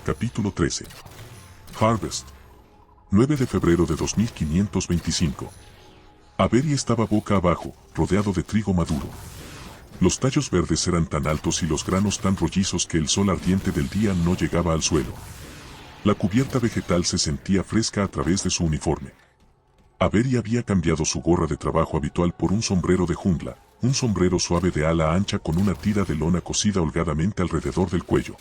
Capítulo 13. Harvest. 9 de febrero de 2525. Avery estaba boca abajo, rodeado de trigo maduro. Los tallos verdes eran tan altos y los granos tan rollizos que el sol ardiente del día no llegaba al suelo. La cubierta vegetal se sentía fresca a través de su uniforme. Avery había cambiado su gorra de trabajo habitual por un sombrero de jungla, un sombrero suave de ala ancha con una tira de lona cosida holgadamente alrededor del cuello.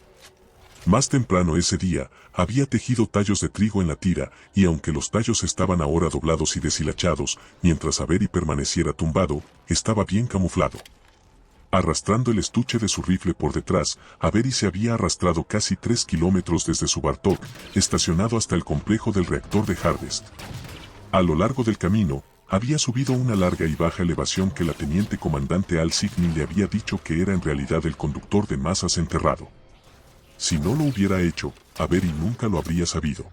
Más temprano ese día, había tejido tallos de trigo en la tira, y aunque los tallos estaban ahora doblados y deshilachados, mientras Avery permaneciera tumbado, estaba bien camuflado. Arrastrando el estuche de su rifle por detrás, Avery se había arrastrado casi 3 kilómetros desde su Bartok, estacionado hasta el complejo del reactor de Harvest. A lo largo del camino, había subido una larga y baja elevación que la teniente comandante Al Signy le había dicho que era en realidad el conductor de masas enterrado. Si no lo hubiera hecho, Avery nunca lo habría sabido.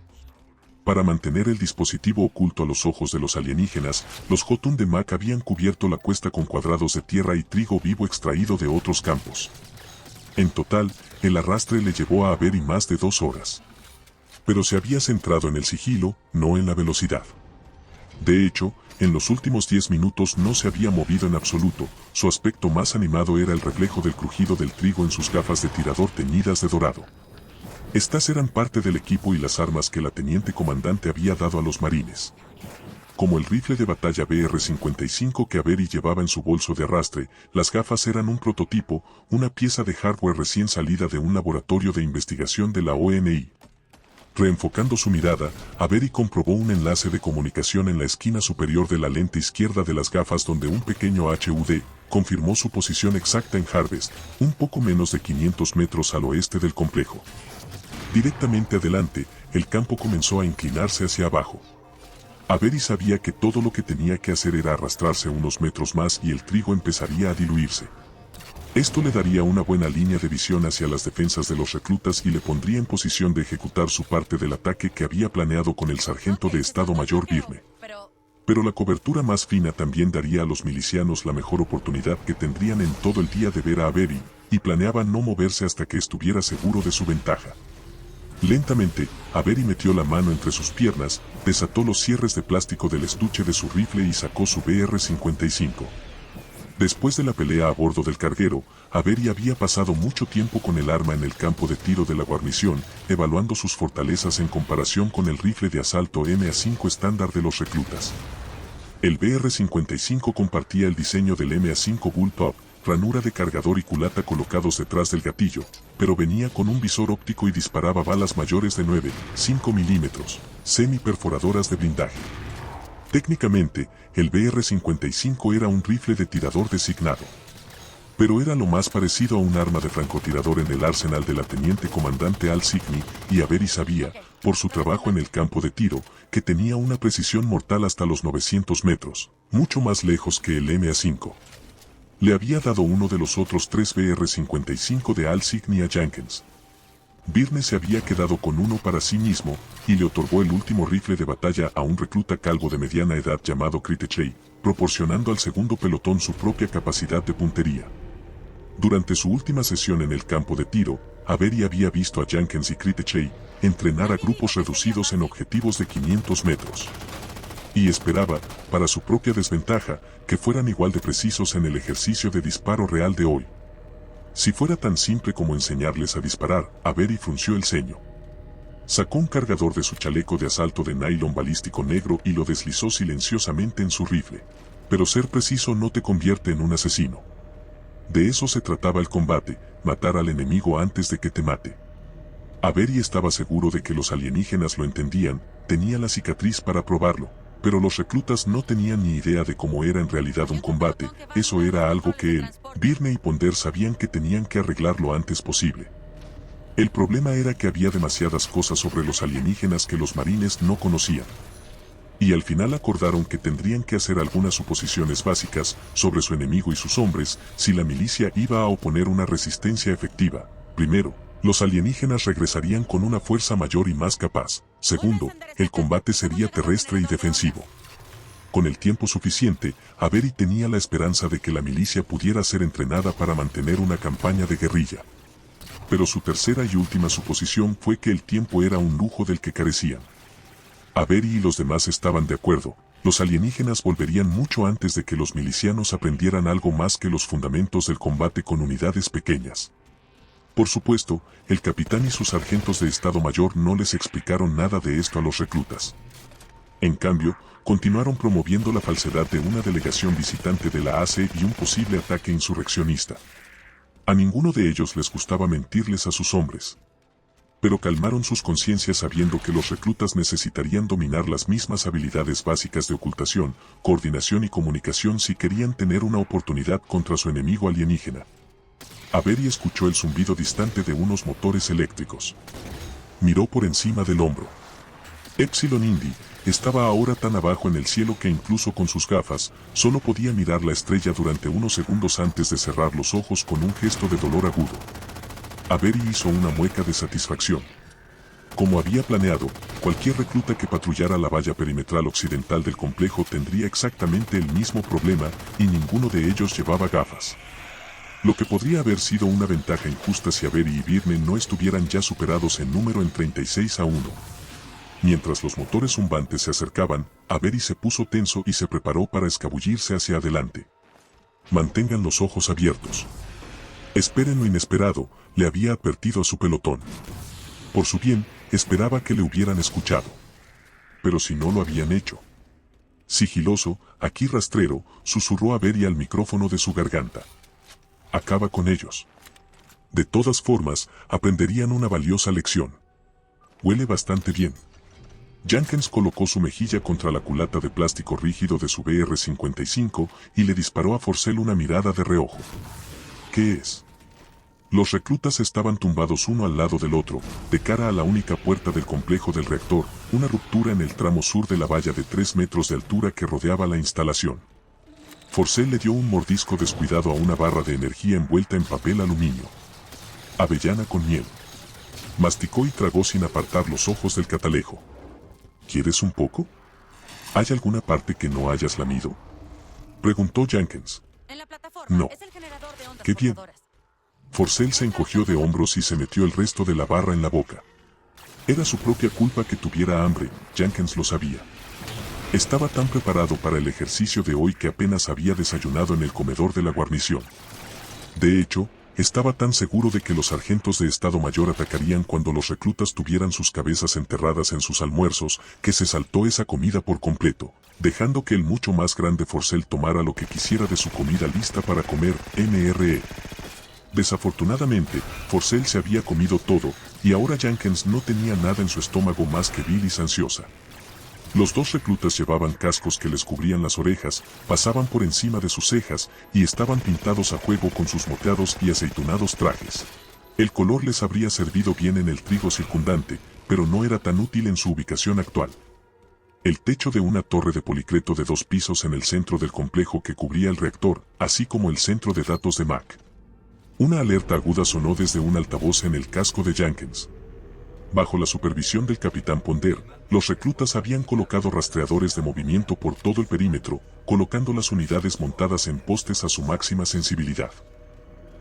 Para mantener el dispositivo oculto a los ojos de los alienígenas, los Jotun de Mac habían cubierto la cuesta con cuadrados de tierra y trigo vivo extraído de otros campos. En total, el arrastre le llevó a Avery más de 2 horas. Pero se había centrado en el sigilo, no en la velocidad. De hecho, en los últimos 10 minutos no se había movido en absoluto, su aspecto más animado era el reflejo del crujido del trigo en sus gafas de tirador teñidas de dorado. Estas eran parte del equipo y las armas que la teniente comandante había dado a los marines. Como el rifle de batalla BR-55 que Avery llevaba en su bolso de arrastre, las gafas eran un prototipo, una pieza de hardware recién salida de un laboratorio de investigación de la ONI. Reenfocando su mirada, Avery comprobó un enlace de comunicación en la esquina superior de la lente izquierda de las gafas donde un pequeño HUD confirmó su posición exacta en Harvest, un poco menos de 500 metros al oeste del complejo. Directamente adelante, el campo comenzó a inclinarse hacia abajo. Avery sabía que todo lo que tenía que hacer era arrastrarse unos metros más y el trigo empezaría a diluirse. Esto le daría una buena línea de visión hacia las defensas de los reclutas y le pondría en posición de ejecutar su parte del ataque que había planeado con el sargento de Estado Mayor Byrne. Pero la cobertura más fina también daría a los milicianos la mejor oportunidad que tendrían en todo el día de ver a Avery, y planeaba no moverse hasta que estuviera seguro de su ventaja. Lentamente, Avery metió la mano entre sus piernas, desató los cierres de plástico del estuche de su rifle y sacó su BR-55. Después de la pelea a bordo del carguero, Avery había pasado mucho tiempo con el arma en el campo de tiro de la guarnición, evaluando sus fortalezas en comparación con el rifle de asalto MA5 estándar de los reclutas. El BR-55 compartía el diseño del MA5 Bullpup, ranura de cargador y culata colocados detrás del gatillo, pero venía con un visor óptico y disparaba balas mayores de 9,5 milímetros, semi-perforadoras de blindaje. Técnicamente, el BR-55 era un rifle de tirador designado. Pero era lo más parecido a un arma de francotirador en el arsenal de la teniente comandante Al Signy, y Avery sabía, por su trabajo en el campo de tiro, que tenía una precisión mortal hasta los 900 metros, mucho más lejos que el MA5. Le había dado uno de los otros 3 BR-55 de Al Signy a Jenkins. Byrne se había quedado con uno para sí mismo, y le otorgó el último rifle de batalla a un recluta calvo de mediana edad llamado Critechey, proporcionando al segundo pelotón su propia capacidad de puntería. Durante su última sesión en el campo de tiro, Avery había visto a Jenkins y Critechey entrenar a grupos reducidos en objetivos de 500 metros. Y esperaba, para su propia desventaja, que fueran igual de precisos en el ejercicio de disparo real de hoy. Si fuera tan simple como enseñarles a disparar, Avery frunció el ceño. Sacó un cargador de su chaleco de asalto de nylon balístico negro y lo deslizó silenciosamente en su rifle. Pero ser preciso no te convierte en un asesino. De eso se trataba el combate, matar al enemigo antes de que te mate. Avery estaba seguro de que los alienígenas lo entendían, tenía la cicatriz para probarlo. Pero los reclutas no tenían ni idea de cómo era en realidad un combate, eso era algo que él, Byrne y Ponder sabían que tenían que arreglar lo antes posible. El problema era que había demasiadas cosas sobre los alienígenas que los marines no conocían. Y al final acordaron que tendrían que hacer algunas suposiciones básicas sobre su enemigo y sus hombres si la milicia iba a oponer una resistencia efectiva. Primero, los alienígenas regresarían con una fuerza mayor y más capaz. Segundo, el combate sería terrestre y defensivo. Con el tiempo suficiente, Avery tenía la esperanza de que la milicia pudiera ser entrenada para mantener una campaña de guerrilla. Pero su tercera y última suposición fue que el tiempo era un lujo del que carecían. Avery y los demás estaban de acuerdo, los alienígenas volverían mucho antes de que los milicianos aprendieran algo más que los fundamentos del combate con unidades pequeñas. Por supuesto, el capitán y sus sargentos de Estado Mayor no les explicaron nada de esto a los reclutas. En cambio, continuaron promoviendo la falsedad de una delegación visitante de la AC y un posible ataque insurreccionista. A ninguno de ellos les gustaba mentirles a sus hombres. Pero calmaron sus conciencias sabiendo que los reclutas necesitarían dominar las mismas habilidades básicas de ocultación, coordinación y comunicación si querían tener una oportunidad contra su enemigo alienígena. Avery escuchó el zumbido distante de unos motores eléctricos. Miró por encima del hombro. Epsilon Indi estaba ahora tan abajo en el cielo que incluso con sus gafas, solo podía mirar la estrella durante unos segundos antes de cerrar los ojos con un gesto de dolor agudo. Avery hizo una mueca de satisfacción. Como había planeado, cualquier recluta que patrullara la valla perimetral occidental del complejo tendría exactamente el mismo problema y ninguno de ellos llevaba gafas. Lo que podría haber sido una ventaja injusta si Avery y Byrne no estuvieran ya superados en número en 36-1. Mientras los motores zumbantes se acercaban, Avery se puso tenso y se preparó para escabullirse hacia adelante. Mantengan los ojos abiertos. Esperen lo inesperado, le había advertido a su pelotón. Por su bien, esperaba que le hubieran escuchado. Pero si no lo habían hecho. Sigiloso, aquí rastrero, susurró Avery al micrófono de su garganta. Acaba con ellos. De todas formas, aprenderían una valiosa lección. Huele bastante bien. Jenkins colocó su mejilla contra la culata de plástico rígido de su BR-55 y le disparó a Forcell una mirada de reojo. ¿Qué es? Los reclutas estaban tumbados uno al lado del otro, de cara a la única puerta del complejo del reactor, una ruptura en el tramo sur de la valla de 3 metros de altura que rodeaba la instalación. Forcell le dio un mordisco descuidado a una barra de energía envuelta en papel aluminio. Avellana con miel. Masticó y tragó sin apartar los ojos del catalejo. ¿Quieres un poco? ¿Hay alguna parte que no hayas lamido? Preguntó Jenkins. En la plataforma No. es el generador de ondas Qué bien. portadoras. Forcell se encogió de hombros y se metió el resto de la barra en la boca. Era su propia culpa que tuviera hambre, Jenkins lo sabía. Estaba tan preparado para el ejercicio de hoy que apenas había desayunado en el comedor de la guarnición. De hecho, estaba tan seguro de que los sargentos de Estado Mayor atacarían cuando los reclutas tuvieran sus cabezas enterradas en sus almuerzos, que se saltó esa comida por completo, dejando que el mucho más grande Forcell tomara lo que quisiera de su comida lista para comer, NRE. Desafortunadamente, Forcell se había comido todo, y ahora Jenkins no tenía nada en su estómago más que bilis ansiosa. Los dos reclutas llevaban cascos que les cubrían las orejas, pasaban por encima de sus cejas, y estaban pintados a juego con sus moteados y aceitunados trajes. El color les habría servido bien en el trigo circundante, pero no era tan útil en su ubicación actual. El techo de una torre de policreto de 2 pisos en el centro del complejo que cubría el reactor, así como el centro de datos de Mac. Una alerta aguda sonó desde un altavoz en el casco de Jenkins. Bajo la supervisión del capitán Ponder, los reclutas habían colocado rastreadores de movimiento por todo el perímetro, colocando las unidades montadas en postes a su máxima sensibilidad.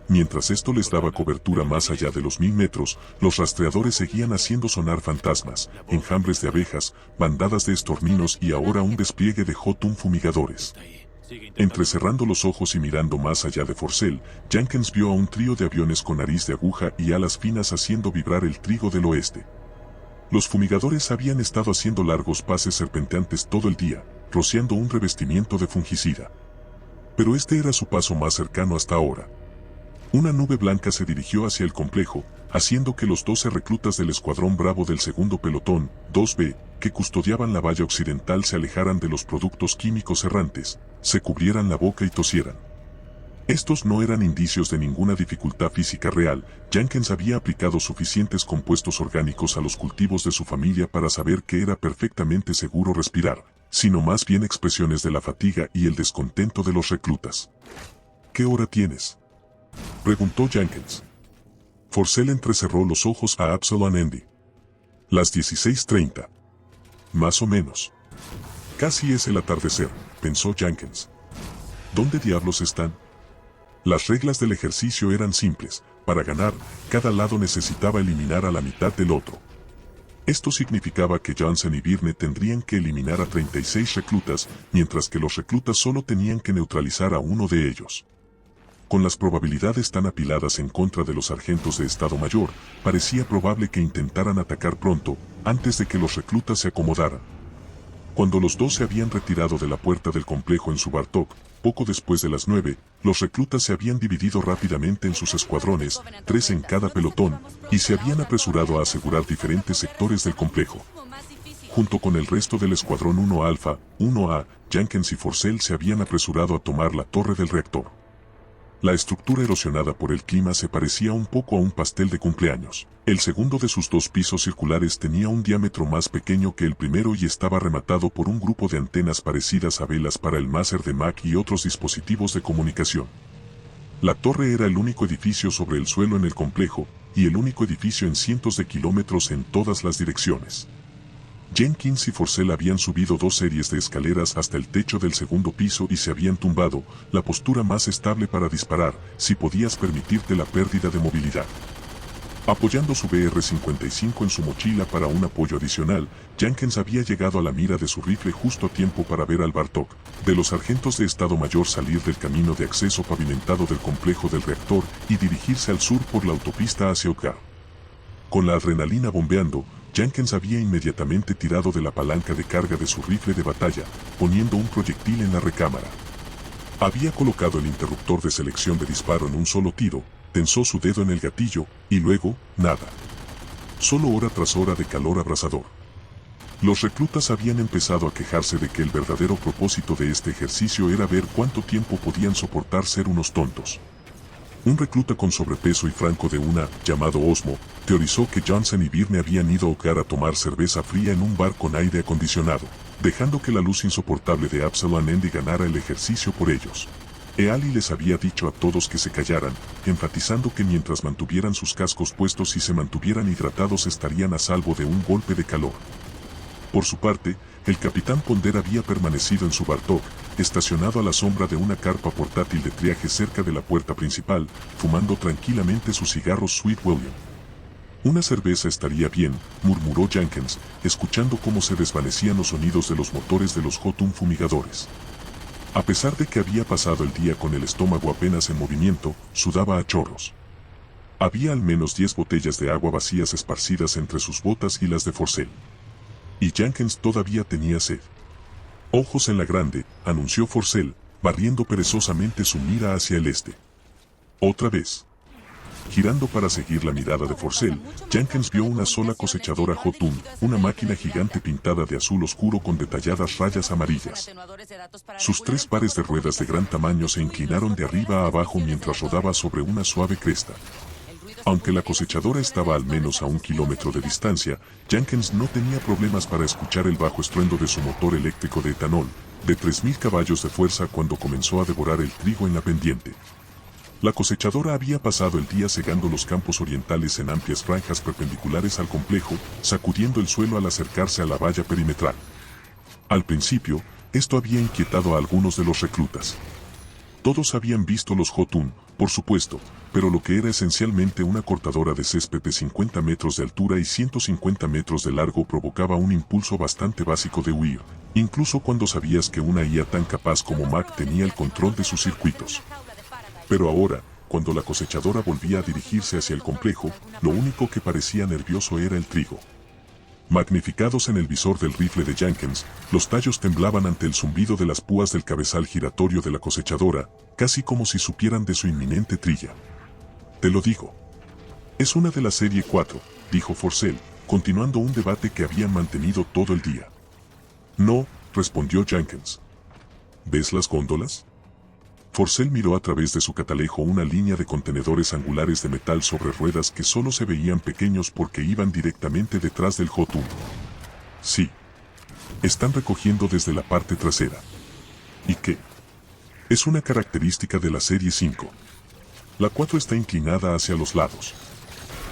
Mientras esto les daba cobertura más allá de los 1000 metros, los rastreadores seguían haciendo sonar fantasmas, enjambres de abejas, bandadas de estorninos y ahora un despliegue de Jotun fumigadores. Entrecerrando los ojos y mirando más allá de Forcell, Jenkins vio a un trío de aviones con nariz de aguja y alas finas haciendo vibrar el trigo del oeste. Los fumigadores habían estado haciendo largos pases serpenteantes todo el día, rociando un revestimiento de fungicida. Pero este era su paso más cercano hasta ahora. Una nube blanca se dirigió hacia el complejo, haciendo que los 12 reclutas del Escuadrón Bravo del segundo pelotón, 2B, que custodiaban la valla occidental se alejaran de los productos químicos errantes, se cubrieran la boca y tosieran. Estos no eran indicios de ninguna dificultad física real. Jenkins había aplicado suficientes compuestos orgánicos a los cultivos de su familia para saber que era perfectamente seguro respirar, sino más bien expresiones de la fatiga y el descontento de los reclutas. ¿Qué hora tienes?, preguntó Jenkins. Forcell entrecerró los ojos a Epsilon Indi. Las 16:30. Más o menos. Casi es el atardecer, pensó Jenkins. ¿Dónde diablos están? Las reglas del ejercicio eran simples, Para ganar, cada lado necesitaba eliminar a la mitad del otro. Esto significaba que Jansen y Byrne tendrían que eliminar a 36 reclutas, mientras que los reclutas solo tenían que neutralizar a uno de ellos. Con las probabilidades tan apiladas en contra de los sargentos de Estado Mayor, parecía probable que intentaran atacar pronto, antes de que los reclutas se acomodaran. Cuando los dos se habían retirado de la puerta del complejo en su Bartok, poco después de las 9, los reclutas se habían dividido rápidamente en sus escuadrones, 3 en cada pelotón, y se habían apresurado a asegurar diferentes sectores del complejo. Junto con el resto del escuadrón 1 Alfa, 1A, Jenkins y Forcell se habían apresurado a tomar la torre del reactor. La estructura erosionada por el clima se parecía un poco a un pastel de cumpleaños. El segundo de sus 2 pisos circulares tenía un diámetro más pequeño que el primero y estaba rematado por un grupo de antenas parecidas a velas para el máser de Mach y otros dispositivos de comunicación. La torre era el único edificio sobre el suelo en el complejo, y el único edificio en cientos de kilómetros en todas las direcciones. Jenkins y Forcell habían subido 2 series de escaleras hasta el techo del segundo piso y se habían tumbado, la postura más estable para disparar, si podías permitirte la pérdida de movilidad. Apoyando su BR-55 en su mochila para un apoyo adicional, Jenkins había llegado a la mira de su rifle justo a tiempo para ver al Bartok, de los sargentos de Estado Mayor salir del camino de acceso pavimentado del complejo del reactor y dirigirse al sur por la autopista hacia Utgard. Con la adrenalina bombeando, Jenkins había inmediatamente tirado de la palanca de carga de su rifle de batalla, poniendo un proyectil en la recámara. Había colocado el interruptor de selección de disparo en un solo tiro, tensó su dedo en el gatillo, y luego, nada. Solo hora tras hora de calor abrasador. Los reclutas habían empezado a quejarse de que el verdadero propósito de este ejercicio era ver cuánto tiempo podían soportar ser unos tontos. Un recluta con sobrepeso y franco de una, llamado Osmo, teorizó que Jansen y Byrne habían ido a Utgard a tomar cerveza fría en un bar con aire acondicionado, dejando que la luz insoportable de Absalon Andy ganara el ejercicio por ellos. Eali les había dicho a todos que se callaran, enfatizando que mientras mantuvieran sus cascos puestos y se mantuvieran hidratados estarían a salvo de un golpe de calor. Por su parte, el capitán Ponder había permanecido en su Bartok, estacionado a la sombra de una carpa portátil de triaje cerca de la puerta principal, fumando tranquilamente sus cigarros Sweet William. Una cerveza estaría bien, murmuró Jenkins, escuchando cómo se desvanecían los sonidos de los motores de los Jotun fumigadores. A pesar de que había pasado el día con el estómago apenas en movimiento, sudaba a chorros. Había al menos 10 botellas de agua vacías esparcidas entre sus botas y las de Forcell. Y Jenkins todavía tenía sed. Ojos en la grande, anunció Forcell, barriendo perezosamente su mira hacia el este. Otra vez. Girando para seguir la mirada de Forcell, Jenkins vio una sola cosechadora Jotun, una máquina gigante pintada de azul oscuro con detalladas rayas amarillas. Sus 3 pares de ruedas de gran tamaño se inclinaron de arriba a abajo mientras rodaba sobre una suave cresta. Aunque la cosechadora estaba al menos a 1 kilómetro de distancia, Jenkins no tenía problemas para escuchar el bajo estruendo de su motor eléctrico de etanol, de 3000 caballos de fuerza cuando comenzó a devorar el trigo en la pendiente. La cosechadora había pasado el día segando los campos orientales en amplias franjas perpendiculares al complejo, sacudiendo el suelo al acercarse a la valla perimetral. Al principio, esto había inquietado a algunos de los reclutas. Todos habían visto los Jotun, por supuesto, pero lo que era esencialmente una cortadora de césped de 50 metros de altura y 150 metros de largo provocaba un impulso bastante básico de huir, incluso cuando sabías que una IA tan capaz como Mac tenía el control de sus circuitos. Pero ahora, cuando la cosechadora volvía a dirigirse hacia el complejo, lo único que parecía nervioso era el trigo. Magnificados en el visor del rifle de Jenkins, los tallos temblaban ante el zumbido de las púas del cabezal giratorio de la cosechadora, casi como si supieran de su inminente trilla. Te lo digo. Es una de la serie 4, dijo Forcell, continuando un debate que habían mantenido todo el día. No, respondió Jenkins. ¿Ves las góndolas? Forcell miró a través de su catalejo una línea de contenedores angulares de metal sobre ruedas que solo se veían pequeños porque iban directamente detrás del Jotun. Sí. Están recogiendo desde la parte trasera. ¿Y qué? Es una característica de la serie 5. La 4 está inclinada hacia los lados.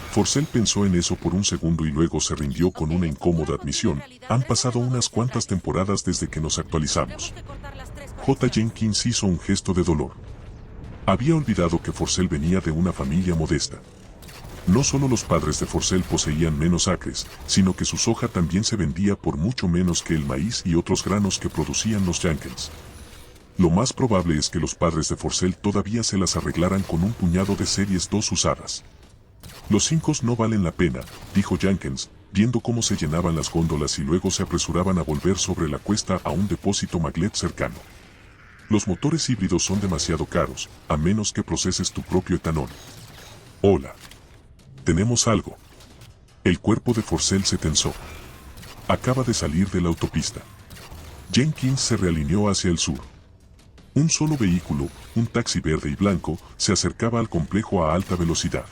Forcell pensó en eso por un segundo y luego se rindió con una incómoda admisión. Han pasado unas cuantas temporadas desde que nos actualizamos. J. Jenkins hizo un gesto de dolor. Había olvidado que Forcell venía de una familia modesta. No solo los padres de Forcell poseían menos acres, sino que su soja también se vendía por mucho menos que el maíz y otros granos que producían los Jenkins. Lo más probable es que los padres de Forcell todavía se las arreglaran con un puñado de Series 2 usadas. Los 5 no valen la pena, dijo Jenkins, viendo cómo se llenaban las góndolas y luego se apresuraban a volver sobre la cuesta a un depósito maglev cercano. Los motores híbridos son demasiado caros, a menos que proceses tu propio etanol. Hola. Tenemos algo. El cuerpo de Forcell se tensó. Acaba de salir de la autopista. Jenkins se realineó hacia el sur. Un solo vehículo, un taxi verde y blanco, se acercaba al complejo a alta velocidad.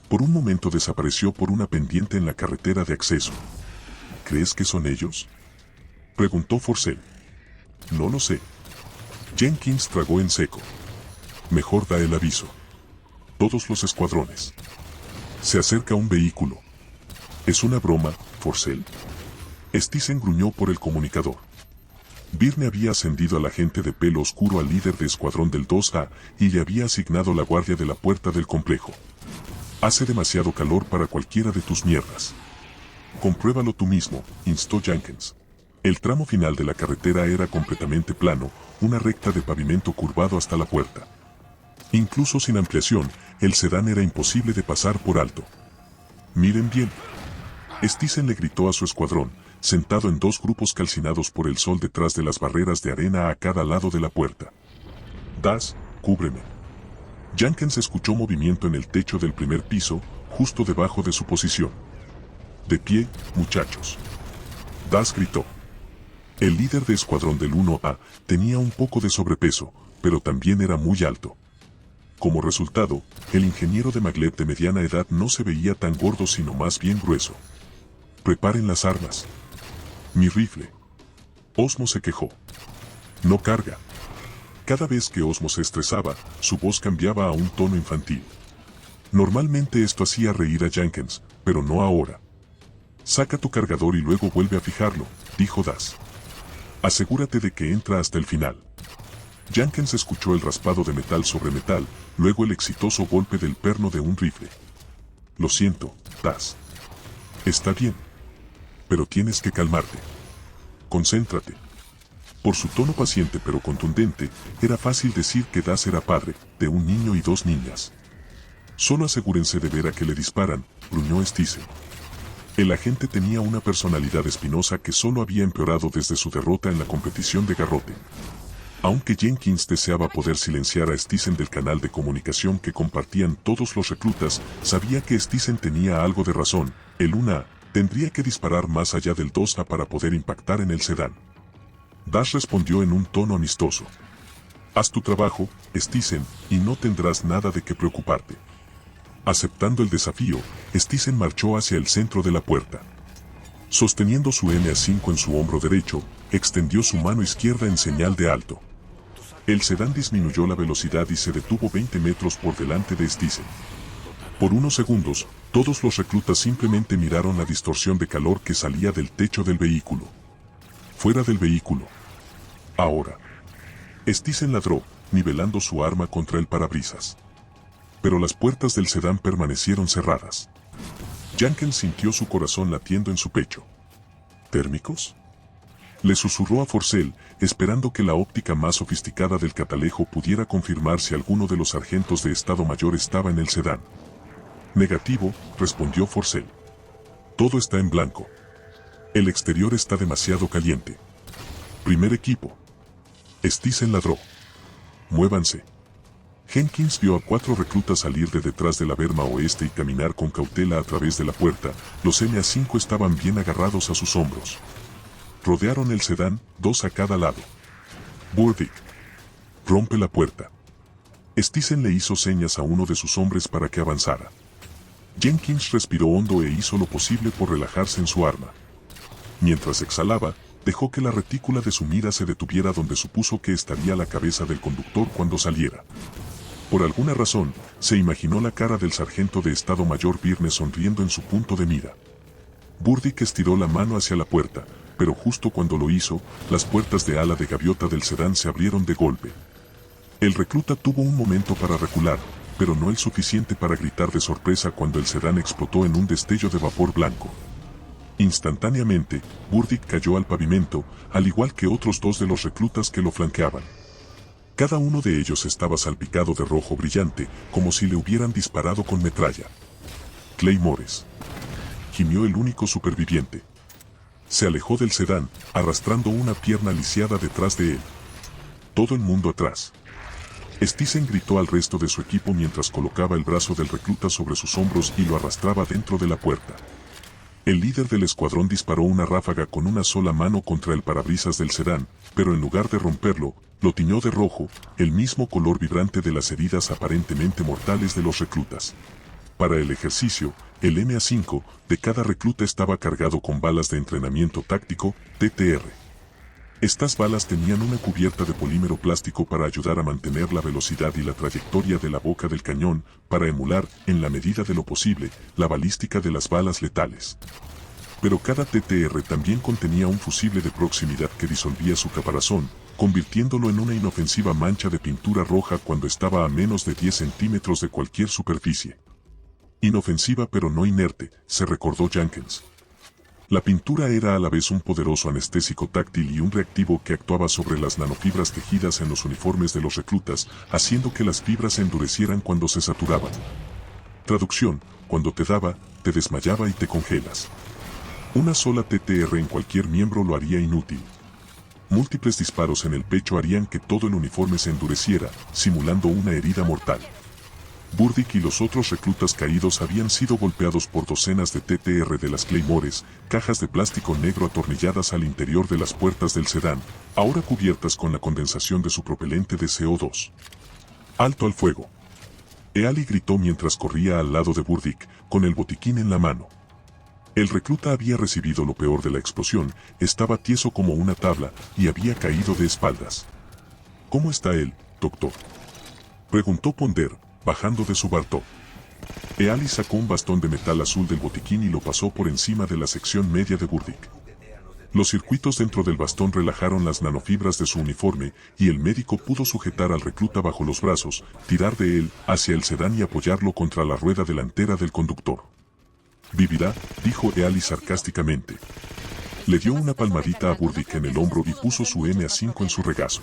Por un momento desapareció por una pendiente en la carretera de acceso. ¿Crees que son ellos?, preguntó Forcell. No lo sé. Jenkins tragó en seco. Mejor da el aviso. Todos los escuadrones. Se acerca un vehículo. ¿Es una broma, Forcell? Stisen gruñó por el comunicador. Byrne había ascendido al agente de pelo oscuro al líder de escuadrón del 2A y le había asignado la guardia de la puerta del complejo. Hace demasiado calor para cualquiera de tus mierdas. Compruébalo tú mismo, instó Jenkins. El tramo final de la carretera era completamente plano, una recta de pavimento curvado hasta la puerta. Incluso sin ampliación, el sedán era imposible de pasar por alto. Miren bien. Stisen le gritó a su escuadrón, sentado en 2 grupos calcinados por el sol detrás de las barreras de arena a cada lado de la puerta. Das, cúbreme. Jenkins escuchó movimiento en el techo del primer piso, justo debajo de su posición. De pie, muchachos. Das gritó. El líder de escuadrón del 1A tenía un poco de sobrepeso, pero también era muy alto. Como resultado, el ingeniero de maglev de mediana edad no se veía tan gordo sino más bien grueso. Preparen las armas. Mi rifle. Osmo se quejó. No carga. Cada vez que Osmo se estresaba, su voz cambiaba a un tono infantil. Normalmente esto hacía reír a Jenkins, pero no ahora. Saca tu cargador y luego vuelve a fijarlo, dijo Das. Asegúrate de que entra hasta el final. Jenkins escuchó el raspado de metal sobre metal, luego el exitoso golpe del perno de un rifle. Lo siento, Das. Está bien. Pero tienes que calmarte. Concéntrate. Por su tono paciente pero contundente, era fácil decir que Das era padre de un niño y 2 niñas. Solo asegúrense de ver a que le disparan, gruñó Stisen. El agente tenía una personalidad espinosa que solo había empeorado desde su derrota en la competición de garrote. Aunque Jenkins deseaba poder silenciar a Stisen del canal de comunicación que compartían todos los reclutas, sabía que Stisen tenía algo de razón. El 1A tendría que disparar más allá del 2A para poder impactar en el sedán. Das respondió en un tono amistoso. Haz tu trabajo, Stisen, y no tendrás nada de qué preocuparte. Aceptando el desafío, Stisen marchó hacia el centro de la puerta. Sosteniendo su MA5 en su hombro derecho, extendió su mano izquierda en señal de alto. El sedán disminuyó la velocidad y se detuvo 20 metros por delante de Stisen. Por unos segundos, todos los reclutas simplemente miraron la distorsión de calor que salía del techo del vehículo. Fuera del vehículo. Ahora. Stisen ladró, nivelando su arma contra el parabrisas. Pero las puertas del sedán permanecieron cerradas. Jenkins sintió su corazón latiendo en su pecho. ¿Térmicos? Le susurró a Forcell, esperando que la óptica más sofisticada del catalejo pudiera confirmar si alguno de los sargentos de Estado Mayor estaba en el sedán. Negativo, respondió Forcell. Todo está en blanco. El exterior está demasiado caliente. Primer equipo. Stisen ladró. Muévanse. Jenkins vio a 4 reclutas salir de detrás de la berma oeste y caminar con cautela a través de la puerta. Los MA5 estaban bien agarrados a sus hombros. Rodearon el sedán, 2 a cada lado. Burdick. Rompe la puerta. Stisen le hizo señas a uno de sus hombres para que avanzara. Jenkins respiró hondo e hizo lo posible por relajarse en su arma. Mientras exhalaba, dejó que la retícula de su mira se detuviera donde supuso que estaría la cabeza del conductor cuando saliera. Por alguna razón, se imaginó la cara del sargento de Estado Mayor Byrne sonriendo en su punto de mira. Burdick estiró la mano hacia la puerta, pero justo cuando lo hizo, las puertas de ala de gaviota del sedán se abrieron de golpe. El recluta tuvo un momento para recular, pero no el suficiente para gritar de sorpresa cuando el sedán explotó en un destello de vapor blanco. Instantáneamente, Burdick cayó al pavimento, al igual que otros dos de los reclutas que lo flanqueaban. Cada uno de ellos estaba salpicado de rojo brillante, como si le hubieran disparado con metralla. Claymores. Gimió el único superviviente. Se alejó del sedán, arrastrando una pierna lisiada detrás de él. Todo el mundo atrás. Stisen gritó al resto de su equipo mientras colocaba el brazo del recluta sobre sus hombros y lo arrastraba dentro de la puerta. El líder del escuadrón disparó una ráfaga con una sola mano contra el parabrisas del sedán, pero en lugar de romperlo, lo tiñó de rojo, el mismo color vibrante de las heridas aparentemente mortales de los reclutas. Para el ejercicio, el MA5 de cada recluta estaba cargado con balas de entrenamiento táctico, TTR. Estas balas tenían una cubierta de polímero plástico para ayudar a mantener la velocidad y la trayectoria de la boca del cañón, para emular, en la medida de lo posible, la balística de las balas letales. Pero cada TTR también contenía un fusible de proximidad que disolvía su caparazón, convirtiéndolo en una inofensiva mancha de pintura roja cuando estaba a menos de 10 centímetros de cualquier superficie. Inofensiva pero no inerte, se recordó Jenkins. La pintura era a la vez un poderoso anestésico táctil y un reactivo que actuaba sobre las nanofibras tejidas en los uniformes de los reclutas, haciendo que las fibras se endurecieran cuando se saturaban. Traducción: cuando te daba, te desmayaba y te congelas. Una sola TTR en cualquier miembro lo haría inútil. Múltiples disparos en el pecho harían que todo el uniforme se endureciera, simulando una herida mortal. Burdick y los otros reclutas caídos habían sido golpeados por docenas de TTR de las Claymores, cajas de plástico negro atornilladas al interior de las puertas del sedán, ahora cubiertas con la condensación de su propelente de CO2. ¡Alto al fuego! Eali gritó mientras corría al lado de Burdick, con el botiquín en la mano. El recluta había recibido lo peor de la explosión, estaba tieso como una tabla y había caído de espaldas. ¿Cómo está él, doctor?, preguntó Ponder, bajando de su bartó. Eali sacó un bastón de metal azul del botiquín y lo pasó por encima de la sección media de Burdick. Los circuitos dentro del bastón relajaron las nanofibras de su uniforme y el médico pudo sujetar al recluta bajo los brazos, tirar de él hacia el sedán y apoyarlo contra la rueda delantera del conductor. «Vivirá», dijo Eali sarcásticamente. Le dio una palmadita a Burdick en el hombro y puso su MA5 en su regazo.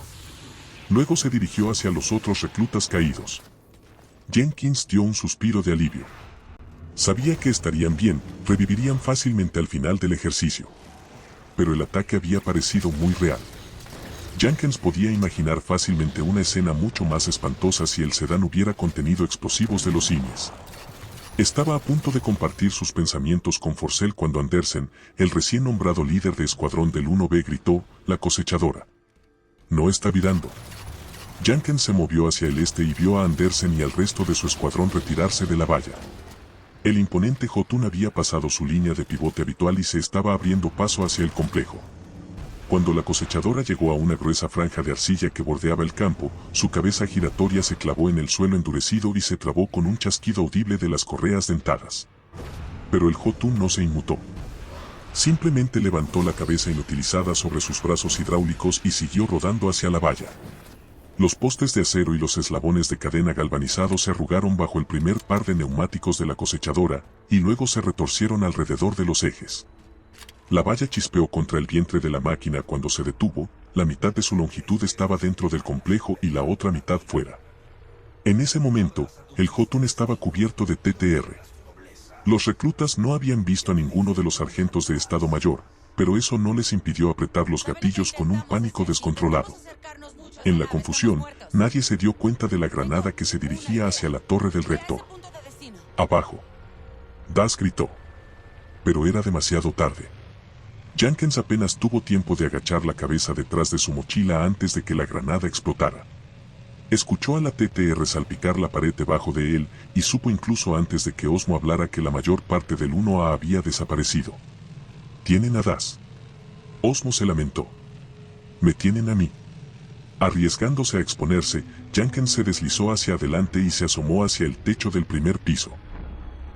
Luego se dirigió hacia los otros reclutas caídos. Jenkins dio un suspiro de alivio. Sabía que estarían bien, revivirían fácilmente al final del ejercicio. Pero el ataque había parecido muy real. Jenkins podía imaginar fácilmente una escena mucho más espantosa si el sedán hubiera contenido explosivos de los simios. Estaba a punto de compartir sus pensamientos con Forcell cuando Andersen, el recién nombrado líder de escuadrón del 1B, gritó: «La cosechadora no está virando». Jenkins se movió hacia el este y vio a Andersen y al resto de su escuadrón retirarse de la valla. El imponente Jotun había pasado su línea de pivote habitual y se estaba abriendo paso hacia el complejo. Cuando la cosechadora llegó a una gruesa franja de arcilla que bordeaba el campo, su cabeza giratoria se clavó en el suelo endurecido y se trabó con un chasquido audible de las correas dentadas. Pero el Jotun no se inmutó. Simplemente levantó la cabeza inutilizada sobre sus brazos hidráulicos y siguió rodando hacia la valla. Los postes de acero y los eslabones de cadena galvanizados se arrugaron bajo el primer par de neumáticos de la cosechadora, y luego se retorcieron alrededor de los ejes. La valla chispeó contra el vientre de la máquina cuando se detuvo, la mitad de su longitud estaba dentro del complejo y la otra mitad fuera. En ese momento, el Jotun estaba cubierto de TTR. Los reclutas no habían visto a ninguno de los sargentos de Estado Mayor, pero eso no les impidió apretar los gatillos con un pánico descontrolado. En la confusión, nadie se dio cuenta de la granada que se dirigía hacia la torre del reactor. «Abajo», Das gritó. Pero era demasiado tarde. Jenkins apenas tuvo tiempo de agachar la cabeza detrás de su mochila antes de que la granada explotara. Escuchó a la TTR salpicar la pared debajo de él y supo incluso antes de que Osmo hablara que la mayor parte del 1A había desaparecido. «Tienen a Das». Osmo se lamentó. «Me tienen a mí». Arriesgándose a exponerse, Jenkins se deslizó hacia adelante y se asomó hacia el techo del primer piso.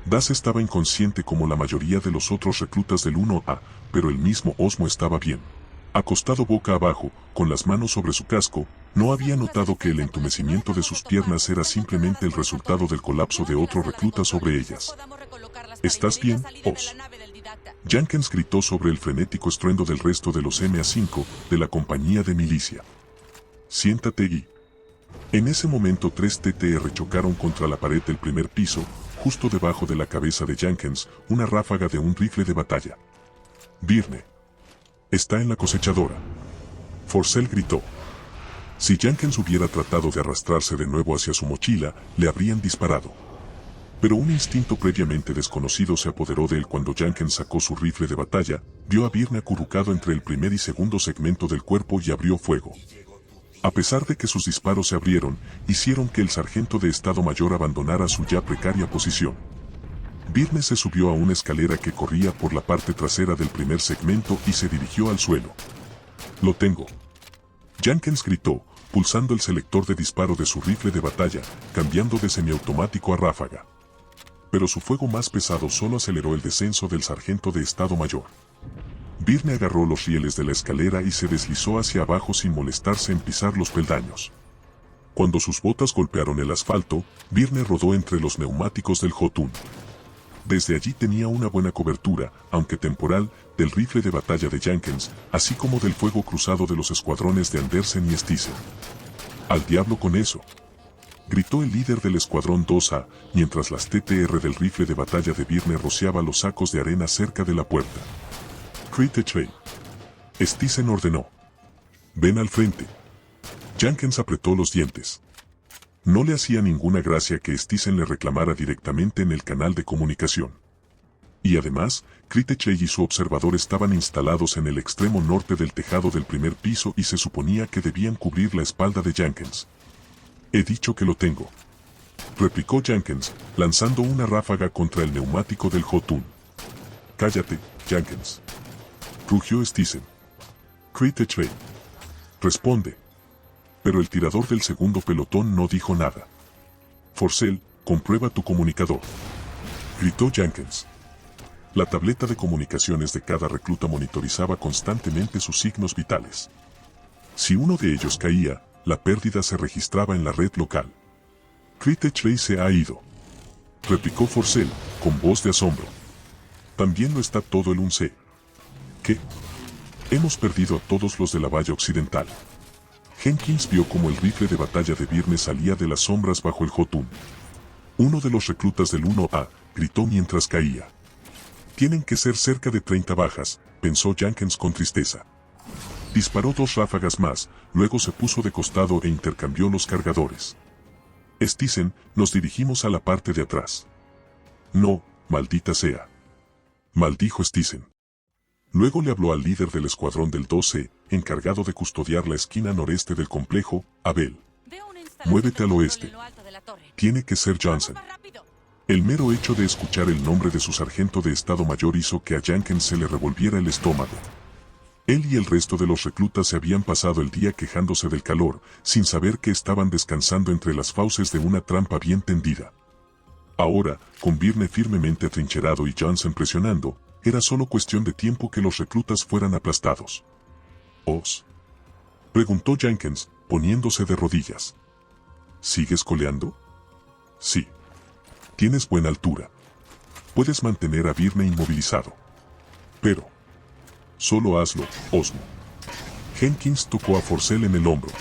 Das estaba inconsciente como la mayoría de los otros reclutas del 1A, pero el mismo Osmo estaba bien. Acostado boca abajo, con las manos sobre su casco, No había notado que el entumecimiento de sus piernas era simplemente el resultado del colapso de otro recluta sobre ellas. ¿Estás bien, Oz? Jenkins gritó sobre el frenético estruendo del resto de los MA5 de la compañía de milicia. Siéntate y... En ese momento 3 TTR chocaron contra la pared del primer piso, justo debajo de la cabeza de Jenkins, una ráfaga de un rifle de batalla. Byrne. Está en la cosechadora. Forcell gritó. Si Jenkins hubiera tratado de arrastrarse de nuevo hacia su mochila, le habrían disparado. Pero un instinto previamente desconocido se apoderó de él cuando Jenkins sacó su rifle de batalla, vio a Byrne acurrucado entre el primer y segundo segmento del cuerpo y abrió fuego. A pesar de que sus disparos se abrieron, hicieron que el sargento de Estado Mayor abandonara su ya precaria posición. Byrne se subió a una escalera que corría por la parte trasera del primer segmento y se dirigió al suelo. «Lo tengo». Jenkins gritó, pulsando el selector de disparo de su rifle de batalla, cambiando de semiautomático a ráfaga. Pero su fuego más pesado solo aceleró el descenso del sargento de Estado Mayor. Byrne agarró los rieles de la escalera y se deslizó hacia abajo sin molestarse en pisar los peldaños. Cuando sus botas golpearon el asfalto, Byrne rodó entre los neumáticos del Jotun. Desde allí tenía una buena cobertura, aunque temporal, del rifle de batalla de Jenkins, así como del fuego cruzado de los escuadrones de Andersen y Stisen. «¡Al diablo con eso!», gritó el líder del escuadrón 2A, mientras las TTR del rifle de batalla de Byrne rociaba los sacos de arena cerca de la puerta. «Crittechray». Stisen ordenó. «Ven al frente». Jenkins apretó los dientes. No le hacía ninguna gracia que Stisen le reclamara directamente en el canal de comunicación. Y además, Crittechray y su observador estaban instalados en el extremo norte del tejado del primer piso y se suponía que debían cubrir la espalda de Jenkins. «He dicho que lo tengo», replicó Jenkins, lanzando una ráfaga contra el neumático del Jotun. «Cállate, Jenkins», rugió Stisen. «Crittechray. Responde». Pero el tirador del segundo pelotón no dijo nada. «Forcell, comprueba tu comunicador», gritó Jenkins. La tableta de comunicaciones de cada recluta monitorizaba constantemente sus signos vitales. Si uno de ellos caía, la pérdida se registraba en la red local. «Crittechray se ha ido», replicó Forcell, con voz de asombro. «También lo está todo el 11. ¿Qué? Hemos perdido a todos los de la valla occidental». Jenkins vio como el rifle de batalla de Byrne salía de las sombras bajo el Jotun. Uno de los reclutas del 1A gritó mientras caía. «Tienen que ser cerca de 30 bajas», pensó Jenkins con tristeza. Disparó 2 ráfagas más, luego se puso de costado e intercambió los cargadores. «Stisen, nos dirigimos a la parte de atrás». «No, maldita sea», maldijo Stisen. Luego le habló al líder del escuadrón del 12, encargado de custodiar la esquina noreste del complejo, Abel. «Muévete al oeste. Tiene que ser Johnson». El mero hecho de escuchar el nombre de su sargento de Estado Mayor hizo que a Jenkins se le revolviera el estómago. Él y el resto de los reclutas se habían pasado el día quejándose del calor, sin saber que estaban descansando entre las fauces de una trampa bien tendida. Ahora, con Byrne firmemente atrincherado y Johnson presionando, era solo cuestión de tiempo que los reclutas fueran aplastados. «¿Oz?», preguntó Jenkins, poniéndose de rodillas. «¿Sigues coleando?». «Sí. Tienes buena altura. Puedes mantener a Byrne inmovilizado. Pero solo hazlo, Osmo». Jenkins tocó a Forcell en el hombro.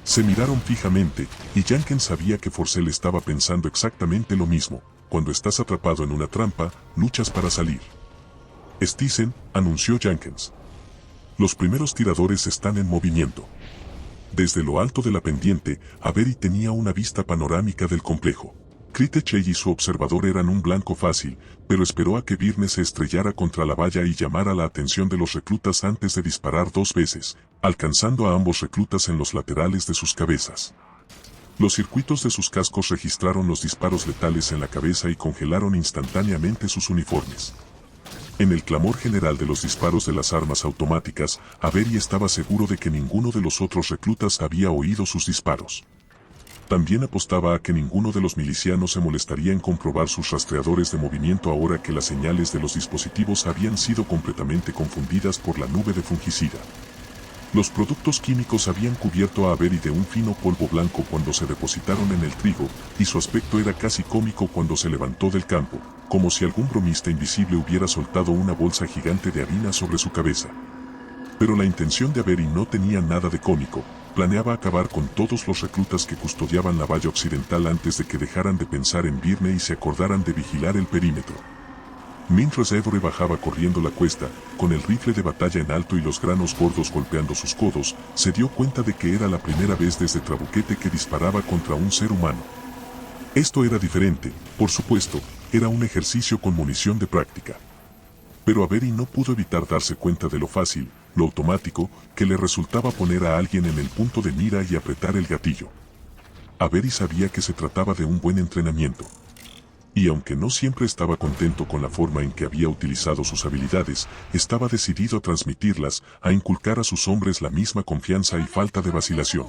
Se miraron fijamente, y Jenkins sabía que Forcell estaba pensando exactamente lo mismo. Cuando estás atrapado en una trampa, luchas para salir. «Stisen», anunció Jenkins. «Los primeros tiradores están en movimiento». Desde lo alto de la pendiente, Avery tenía una vista panorámica del complejo. Crittechray y su observador eran un blanco fácil, pero esperó a que Byrne se estrellara contra la valla y llamara la atención de los reclutas antes de disparar 2 veces, alcanzando a ambos reclutas en los laterales de sus cabezas. Los circuitos de sus cascos registraron los disparos letales en la cabeza y congelaron instantáneamente sus uniformes. En el clamor general de los disparos de las armas automáticas, Avery estaba seguro de que ninguno de los otros reclutas había oído sus disparos. También apostaba a que ninguno de los milicianos se molestaría en comprobar sus rastreadores de movimiento ahora que las señales de los dispositivos habían sido completamente confundidas por la nube de fungicida. Los productos químicos habían cubierto a Avery de un fino polvo blanco cuando se depositaron en el trigo, y su aspecto era casi cómico cuando se levantó del campo, como si algún bromista invisible hubiera soltado una bolsa gigante de harina sobre su cabeza. Pero la intención de Avery no tenía nada de cómico. Planeaba acabar con todos los reclutas que custodiaban la valla occidental antes de que dejaran de pensar en Virne y se acordaran de vigilar el perímetro. Mientras Évore bajaba corriendo la cuesta, con el rifle de batalla en alto y los granos gordos golpeando sus codos, se dio cuenta de que era la primera vez desde Trabuquete que disparaba contra un ser humano. Esto era diferente, por supuesto, era un ejercicio con munición de práctica. Pero Avery no pudo evitar darse cuenta de lo fácil, lo automático, que le resultaba poner a alguien en el punto de mira y apretar el gatillo. Avery sabía que se trataba de un buen entrenamiento. Y aunque no siempre estaba contento con la forma en que había utilizado sus habilidades, estaba decidido a transmitirlas, a inculcar a sus hombres la misma confianza y falta de vacilación.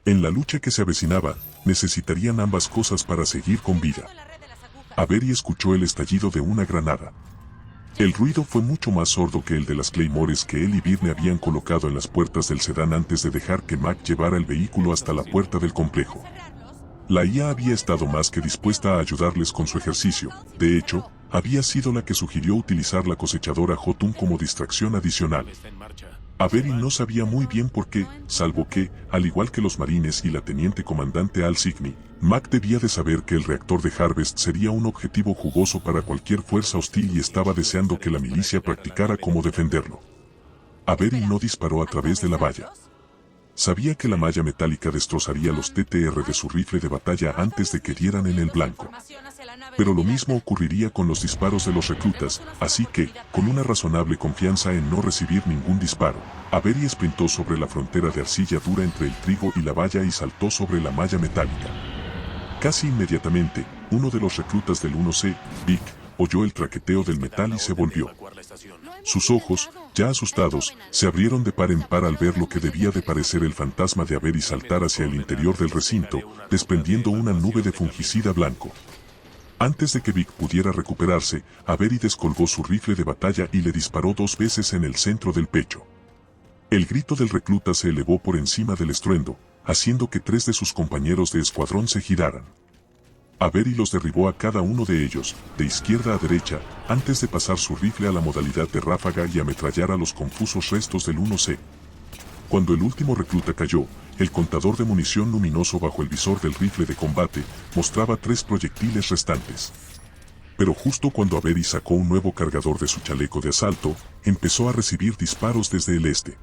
En la lucha que se avecinaba, necesitarían ambas cosas para seguir con vida. Avery escuchó el estallido de una granada. El ruido fue mucho más sordo que el de las claymores que él y Virne habían colocado en las puertas del sedán antes de dejar que Mac llevara el vehículo hasta la puerta del complejo. La IA había estado más que dispuesta a ayudarles con su ejercicio. De hecho, había sido la que sugirió utilizar la cosechadora Jotun como distracción adicional. Avery no sabía muy bien por qué, salvo que, al igual que los marines y la teniente comandante Al Signy, Mac debía de saber que el reactor de Harvest sería un objetivo jugoso para cualquier fuerza hostil y estaba deseando que la milicia practicara cómo defenderlo. Avery no disparó a través de la valla. Sabía que la malla metálica destrozaría los TTR de su rifle de batalla antes de que dieran en el blanco. Pero lo mismo ocurriría con los disparos de los reclutas, así que, con una razonable confianza en no recibir ningún disparo, Avery sprintó sobre la frontera de arcilla dura entre el trigo y la valla y saltó sobre la malla metálica. Casi inmediatamente, uno de los reclutas del 1C, Vic, oyó el traqueteo del metal y se volvió. Sus ojos, ya asustados, se abrieron de par en par al ver lo que debía de parecer el fantasma de Avery saltar hacia el interior del recinto, desprendiendo una nube de fungicida blanco. Antes de que Vic pudiera recuperarse, Avery descolgó su rifle de batalla y le disparó 2 veces en el centro del pecho. El grito del recluta se elevó por encima del estruendo, haciendo que 3 de sus compañeros de escuadrón se giraran. Avery los derribó a cada uno de ellos, de izquierda a derecha, antes de pasar su rifle a la modalidad de ráfaga y ametrallar a los confusos restos del 1C. Cuando el último recluta cayó, el contador de munición luminoso bajo el visor del rifle de combate mostraba 3 proyectiles restantes. Pero justo cuando Avery sacó un nuevo cargador de su chaleco de asalto, empezó a recibir disparos desde el este.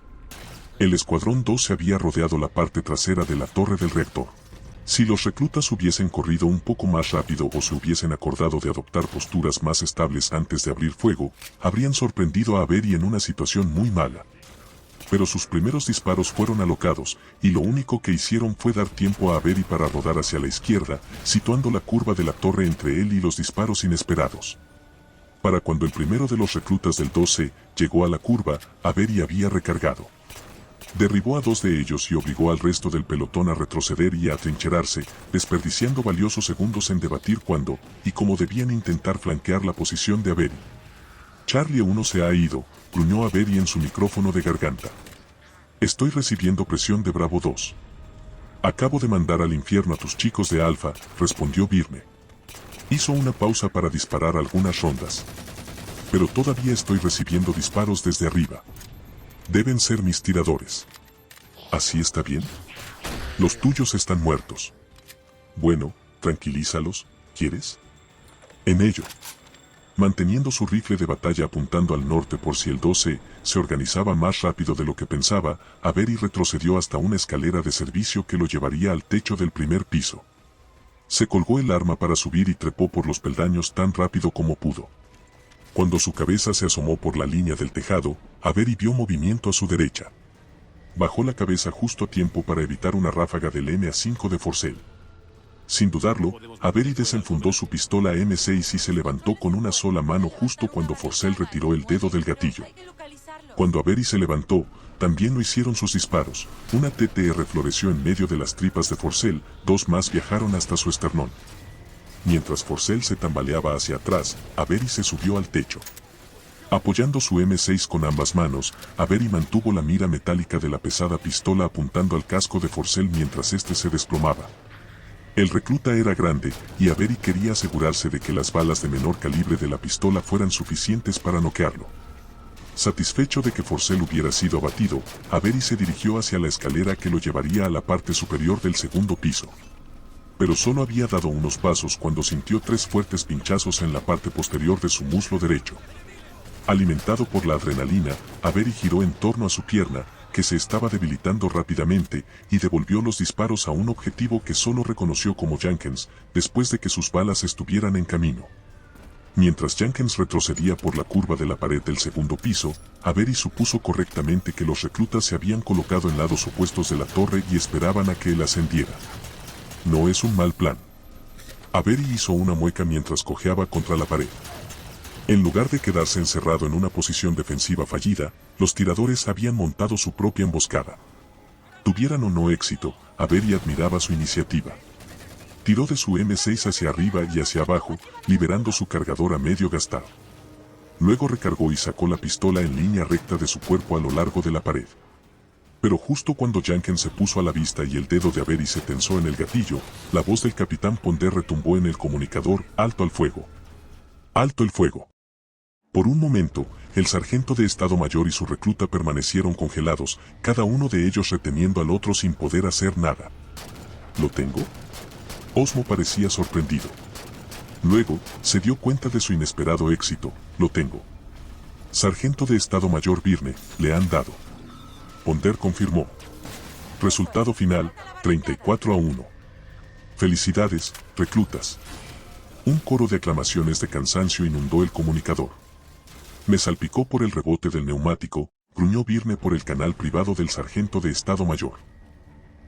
El escuadrón 2 se había rodeado la parte trasera de la torre del reactor. Si los reclutas hubiesen corrido un poco más rápido o se hubiesen acordado de adoptar posturas más estables antes de abrir fuego, habrían sorprendido a Avery en una situación muy mala. Pero sus primeros disparos fueron alocados, y lo único que hicieron fue dar tiempo a Avery para rodar hacia la izquierda, situando la curva de la torre entre él y los disparos inesperados. Para cuando el primero de los reclutas del 2C llegó a la curva, Avery había recargado. Derribó a 2 de ellos y obligó al resto del pelotón a retroceder y a atrincherarse, desperdiciando valiosos segundos en debatir cuándo y cómo debían intentar flanquear la posición de Avery. Charlie 1 se ha ido, gruñó Avery en su micrófono de garganta. Estoy recibiendo presión de Bravo 2. Acabo de mandar al infierno a tus chicos de Alfa, respondió Virne. Hizo una pausa para disparar algunas rondas. Pero todavía estoy recibiendo disparos desde arriba. Deben ser mis tiradores. ¿Así está bien? Los tuyos están muertos. Bueno, tranquilízalos, ¿quieres? En ello. Manteniendo su rifle de batalla apuntando al norte por si el 2C se organizaba más rápido de lo que pensaba, Avery retrocedió hasta una escalera de servicio que lo llevaría al techo del primer piso. Se colgó el arma para subir y trepó por los peldaños tan rápido como pudo. Cuando su cabeza se asomó por la línea del tejado, Avery vio movimiento a su derecha. Bajó la cabeza justo a tiempo para evitar una ráfaga del MA5 de Forcell. Sin dudarlo, Avery desenfundó su pistola M6 y se levantó con una sola mano justo cuando Forcell retiró el dedo del gatillo. Cuando Avery se levantó, también lo hicieron sus disparos. Una TTR floreció en medio de las tripas de Forcell, 2 más viajaron hasta su esternón. Mientras Forcell se tambaleaba hacia atrás, Avery se subió al techo. Apoyando su M6 con ambas manos, Avery mantuvo la mira metálica de la pesada pistola apuntando al casco de Forcell mientras éste se desplomaba. El recluta era grande, y Avery quería asegurarse de que las balas de menor calibre de la pistola fueran suficientes para noquearlo. Satisfecho de que Forcell hubiera sido abatido, Avery se dirigió hacia la escalera que lo llevaría a la parte superior del segundo piso. Pero solo había dado unos pasos cuando sintió 3 fuertes pinchazos en la parte posterior de su muslo derecho. Alimentado por la adrenalina, Avery giró en torno a su pierna, que se estaba debilitando rápidamente, y devolvió los disparos a un objetivo que solo reconoció como Jenkins, después de que sus balas estuvieran en camino. Mientras Jenkins retrocedía por la curva de la pared del segundo piso, Avery supuso correctamente que los reclutas se habían colocado en lados opuestos de la torre y esperaban a que él ascendiera. No es un mal plan. Avery hizo una mueca mientras cojeaba contra la pared. En lugar de quedarse encerrado en una posición defensiva fallida, los tiradores habían montado su propia emboscada. Tuvieran o no éxito, Avery admiraba su iniciativa. Tiró de su M6 hacia arriba y hacia abajo, liberando su cargador a medio gastar. Luego recargó y sacó la pistola en línea recta de su cuerpo a lo largo de la pared. Pero justo cuando Jenkins se puso a la vista y el dedo de Avery se tensó en el gatillo, la voz del capitán Ponder retumbó en el comunicador: «¡Alto al fuego! ¡Alto el fuego!». Por un momento, el sargento de Estado Mayor y su recluta permanecieron congelados, cada uno de ellos reteniendo al otro sin poder hacer nada. ¿Lo tengo? Osmo parecía sorprendido. Luego, se dio cuenta de su inesperado éxito. «Lo tengo. Sargento de Estado Mayor Byrne, le han dado». Ponder confirmó. Resultado final, 34-1. «Felicidades, reclutas». Un coro de aclamaciones de cansancio inundó el comunicador. «Me salpicó por el rebote del neumático», gruñó Byrne por el canal privado del sargento de Estado Mayor.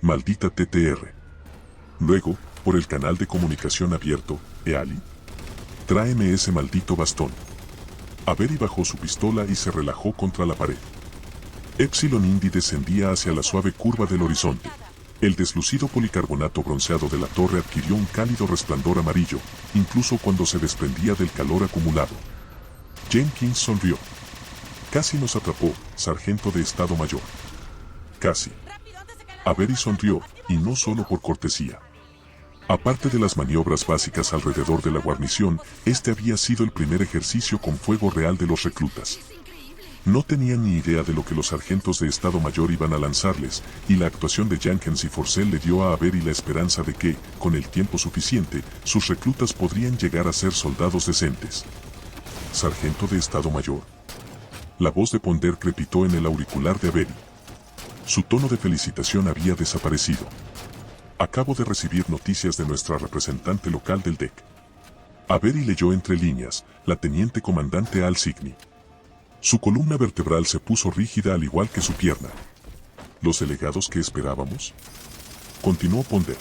«Maldita TTR». Luego, por el canal de comunicación abierto: «Eali, tráeme ese maldito bastón». Avery bajó su pistola y se relajó contra la pared. Epsilon Indy descendía hacia la suave curva del horizonte. El deslucido policarbonato bronceado de la torre adquirió un cálido resplandor amarillo, incluso cuando se desprendía del calor acumulado. Jenkins sonrió. «Casi nos atrapó, sargento de Estado Mayor». «Casi». Avery sonrió, y no solo por cortesía. Aparte de las maniobras básicas alrededor de la guarnición, este había sido el primer ejercicio con fuego real de los reclutas. No tenían ni idea de lo que los sargentos de Estado Mayor iban a lanzarles, y la actuación de Jenkins y Forcell le dio a Avery la esperanza de que, con el tiempo suficiente, sus reclutas podrían llegar a ser soldados decentes. «¿Sargento de Estado Mayor?». La voz de Ponder crepitó en el auricular de Avery. Su tono de felicitación había desaparecido. «Acabo de recibir noticias de nuestra representante local del DEC». Avery leyó entre líneas: «La teniente comandante Al Signy». Su columna vertebral se puso rígida al igual que su pierna. «¿Los delegados que esperábamos?», continuó Ponder.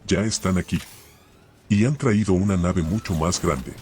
«Ya están aquí. Y han traído una nave mucho más grande».